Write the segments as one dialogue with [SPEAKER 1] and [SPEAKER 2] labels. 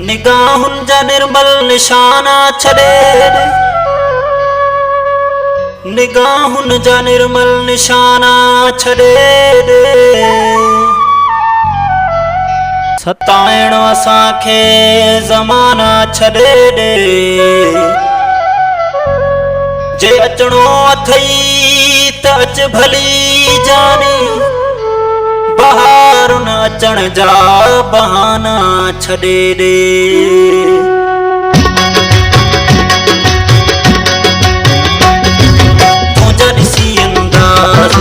[SPEAKER 1] निगाहुन जा निर्मल निशाना छड़े, निगाहुन जा निर्मल निशाना छड़े सताइण असांखे ज़माना छड़े जे अचणो अथई त अच भली जानी, बहार न अचण जा बहाना छड़े तुंहिंजा ॾिसी अंदाज़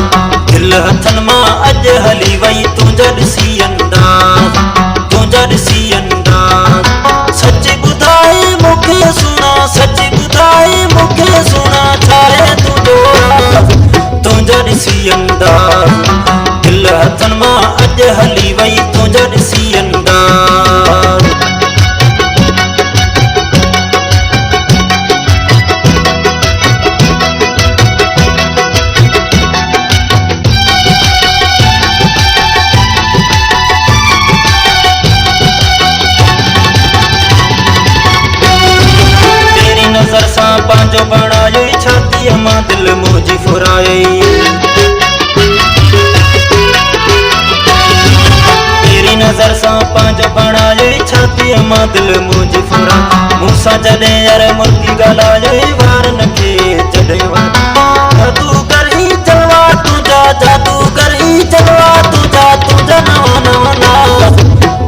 [SPEAKER 1] दिल हथन मां अॼु हली वई, तुंहिंजा ॾिसी अंदाज़, तुंहिंजा ॾिसी अंदाज़। सच ॿुधाए मूंखे सुना, सच ॿुधाए मूंखे सुना, छाहे तुंहिंजो राज़, तुंहिंजा ॾिसी अंदाज़ दिल हथन मां अॼु हली वई, तुंहिंजा ॾिसी अंदाज़। तेरी नज़र सां पंहिंजो बणायो छातीअ मां दिल मुंहिंजी फुराई, नज़र सां पंहिंजो बणायो छातीअ मां दिल मुंहिंजी फुरा, मूंसां जॾहिं यार मुर्गी ॻाल्हायो वार न खे जॾहिं वार जादूगर ही जलवा तुंहिंजा, जादूगर ही जलवा तुंहिंजा, तुंहिंजा नवां नवां नाज़,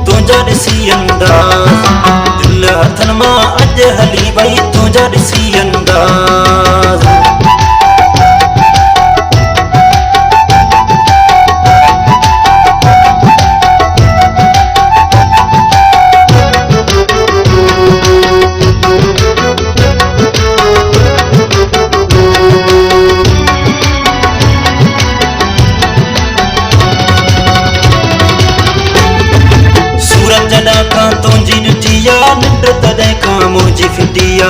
[SPEAKER 1] तुंहिंजा ॾिसी अंदाज़ दिल हथन मां अॼु हली वई, तुंहिंजा ॾिसी अंदाज़। जॾहिं खां तुंहिंजी ॾिठी आ निंड तॾहिं खां मुंहिंजी फिटी आ,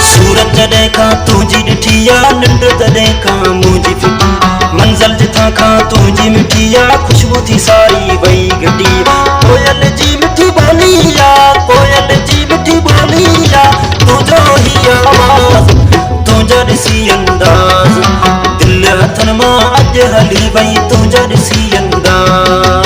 [SPEAKER 1] सूरत जॾहिं खां तुंहिंजी ॾिठी आ निंड तॾहिं खां मुंहिंजी फिटी, मंज़िल जिथां खां तुंहिंजी मिठी आ ख़ुशबू थी सारी वई घटी, कोयल जी मिठी ॿोली आ, कोयल जी मिठी ॿोली आ, तुंहिंजो ही आवाज़, तुंहिंजा ॾिसी अंदाज़ दिल हथन मां अॼु हली वई, तुंहिंजा ॾिसी अंदाज़।